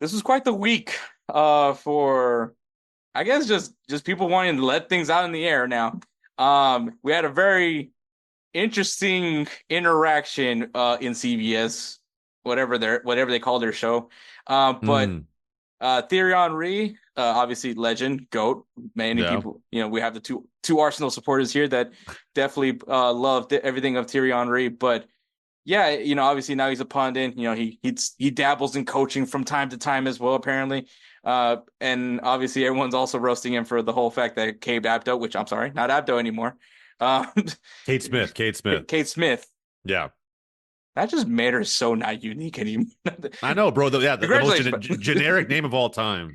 this was quite the week for I guess just people wanting to let things out in the air now. We had a very interesting interaction in CBS, whatever they call their show. But Mm, Thierry Henry, obviously legend, GOAT. Many yeah. people, we have the two Arsenal supporters here that definitely loved everything of Thierry Henry. But yeah, obviously now he's a pundit. He dabbles in coaching from time to time as well, apparently. And obviously everyone's also roasting him for the whole fact that Cade Abdo, which I'm sorry, not Abdo anymore. Uh, Kate Smith. Kate Smith. Kate Smith. Yeah. That just made her so not unique anymore. I know, bro. The most Congratulations, but generic name of all time.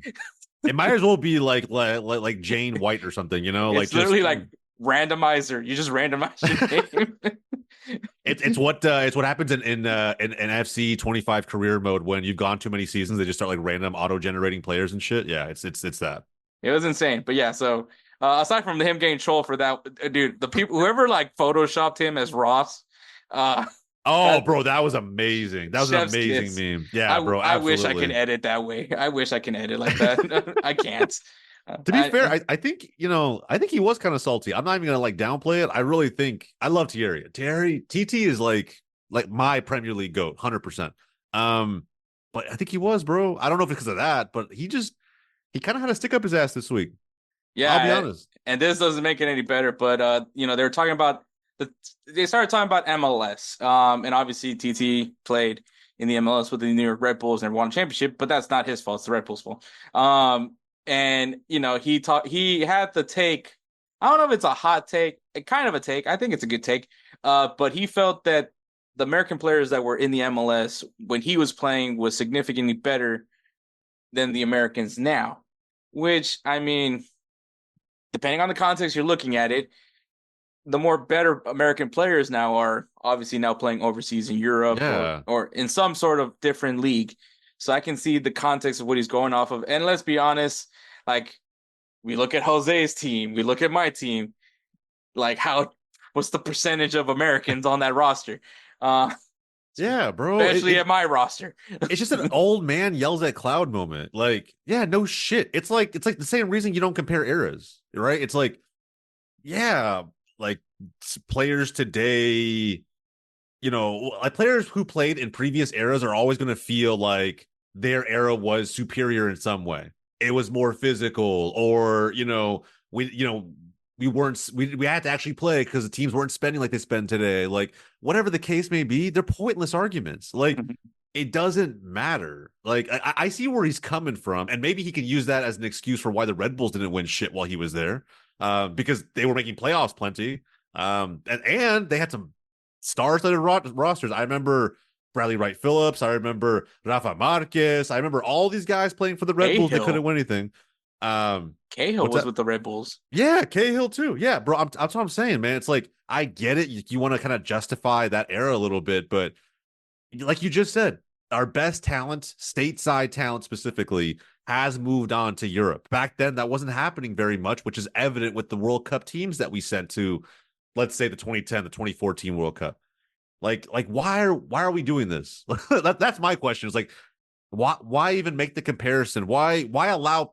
It might as well be like Jane White or something, like it's just literally like randomizer. You just randomize your name. it's what happens in FC 25 career mode when you've gone too many seasons. They just start like random auto generating players and shit. Yeah, it's that. It was insane. But yeah, so aside from him getting trolled for that, dude, the people whoever like photoshopped him as Ross, uh Oh, that bro, that was amazing. That was an chef's amazing kiss. meme. Yeah, I bro, I wish I could absolutely. edit that way. I wish I can edit like that. I can't. To be fair, I think I think he was kind of salty. I'm not even gonna like downplay it. I really think I love Thierry. Thierry TT is like my Premier League goat, 100%. Um, but I think he was, bro. I don't know if it's because of that, but he kind of had to stick up his ass this week. I'll be Yeah, honest. and this doesn't make it any better, but they were talking about they started talking about MLS. And obviously TT played in the MLS with the New York Red Bulls and won a championship, but that's not his fault, it's the Red Bulls' fault. And he had the take. I don't know if it's a hot take, kind of a take. I think it's a good take. But he felt that the American players that were in the MLS when he was playing was significantly better than the Americans now. Which I mean, depending on the context you're looking at it, the more better American players now are obviously now playing overseas in Europe Yeah. or in some sort of different league. So I can see the context of what he's going off of. And let's be honest, like we look at Jose's team, we look at my team, like how what's the percentage of Americans on that roster? Uh Yeah, bro. especially at my roster. It's just an old man yells at cloud moment. Like, yeah, no shit. It's like the same reason you don't compare eras, right? It's like, yeah, like players today, like players who played in previous eras are always going to feel like their era was superior in some way. It was more physical, or we had to actually play because the teams weren't spending like they spend today. Like whatever the case may be, they're pointless arguments. Like it doesn't matter. Like I see where he's coming from, and maybe he can use that as an excuse for why the Red Bulls didn't win shit while he was there, because they were making playoffs plenty, and they had some star-studded rosters. I remember Bradley Wright Phillips. I remember Rafa Marquez. I remember all these guys playing for the Red Bulls. They couldn't Cahill. win anything. Cahill What's was that? with the Red Bulls. Yeah, Cahill too. Yeah, bro. That's what I'm saying, man. It's like I get it. You want to kind of justify that era a little bit, but like you just said, our best talent, stateside talent specifically, has moved on to Europe. Back then, that wasn't happening very much, which is evident with the World Cup teams that we sent to, let's say, the 2010, the 2014 World Cup. Like why are we doing this? That's my question. It's like why even make the comparison? Why allow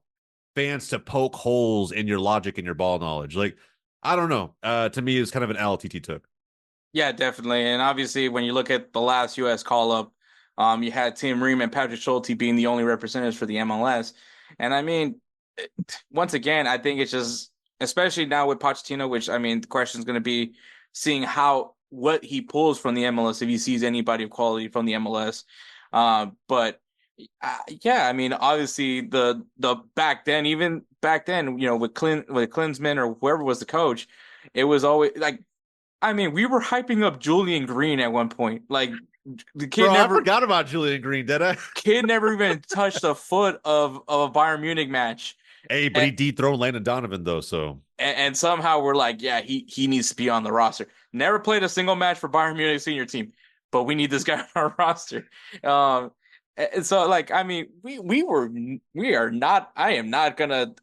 fans to poke holes in your logic and your ball knowledge? Like I don't know. To me, it's kind of an LTT took. Yeah, definitely. And obviously, when you look at the last U.S. call up, you had Tim Ream and Patrick Schulte being the only representatives for the MLS. And I mean, once again, I think it's just, especially now with Pochettino, which I mean, the question is going to be seeing what he pulls from the MLS if he sees anybody of quality from the MLS. But yeah, I mean, obviously the even back then, with Klinsman or whoever was the coach, it was always like I mean, we were hyping up Julian Green at one point. Like the Bro, I forgot about Julian Green, did I? kid never even touched a foot of a Bayern Munich match. Hey, but And, he dethroned Landon Donovan though, so and somehow we're like, yeah, he needs to be on the roster. Never played a single match for Bayern Munich senior team, but we need this guy on our roster. And so like I mean, we are not. I am not gonna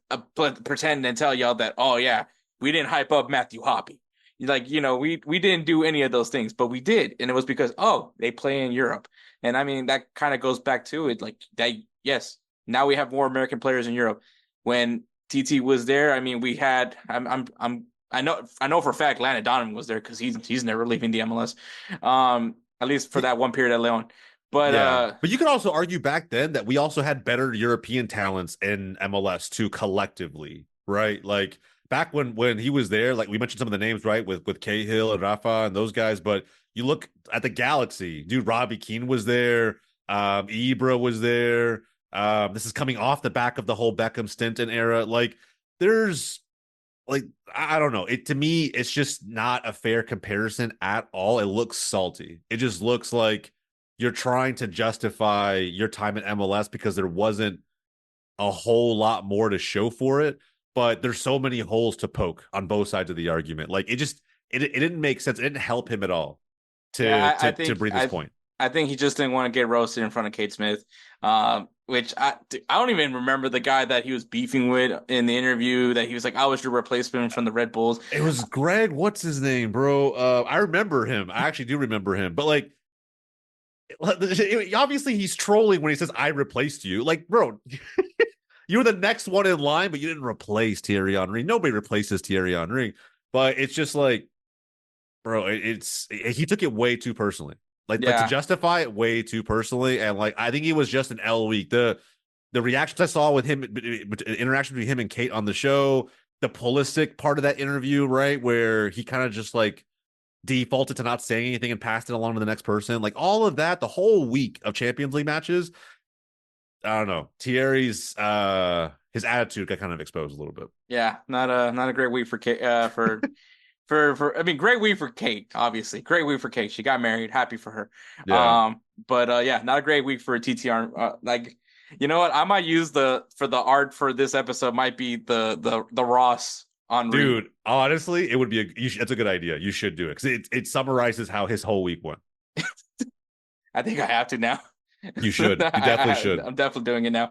pretend and tell y'all that. Oh yeah, we didn't hype up Matthew Hoppe. Like we didn't do any of those things, but we did, and it was because they play in Europe, and I mean that kind of goes back to it, like that Yes. Now we have more American players in Europe. When TT was there, I mean, we had I know for a fact Landon Donovan was there because he's never leaving the MLS. At least for that one period at Leon. But Yeah. But you could also argue back then that we also had better European talents in MLS too collectively, right? Like back when he was there, like we mentioned some of the names, right? With Cahill and Rafa and those guys, but you look at the Galaxy, dude, Robbie Keane was there, Ibra was there. This is coming off the back of the whole Beckham Stinton era. Like there's like I don't know. It to me, it's just not a fair comparison at all. It looks salty. It just looks like you're trying to justify your time at MLS because there wasn't a whole lot more to show for it. But there's so many holes to poke on both sides of the argument. Like it didn't make sense. It didn't help him at all yeah, to bring this point. I think he just didn't want to get roasted in front of Kate Smith. Which I don't even remember the guy that he was beefing with in the interview that he was like, I was your replacement from the Red Bulls. It was Greg. What's his name, bro? I remember him. I actually do remember him. But like, obviously he's trolling when he says I replaced you. Like, bro, you were the next one in line, but you didn't replace Thierry Henry. Nobody replaces Thierry Henry. But it's just like, bro, he took it way too personally. Like to Yeah. justify it way too personally. And like I think it was just an L week. The reactions I saw with him, interaction between him and Kate on the show, the Pulisic part of that interview, right, where he kind of just like defaulted to not saying anything and passed it along to the next person. Like all of that, the whole week of Champions League matches, I don't know. Thierry's his attitude got kind of exposed a little bit. Yeah, not a great week for Kate, for I mean great week for Kate, obviously. Great week for Kate. She got married, happy for her. Yeah. But yeah, not a great week for TTR. Like you know what? I might use the art for this episode might be the Ross Henry. Dude, honestly, it would be that's a good idea. You should do it because it summarizes how his whole week went. I think I have to now. You should. You definitely should. I'm definitely doing it now.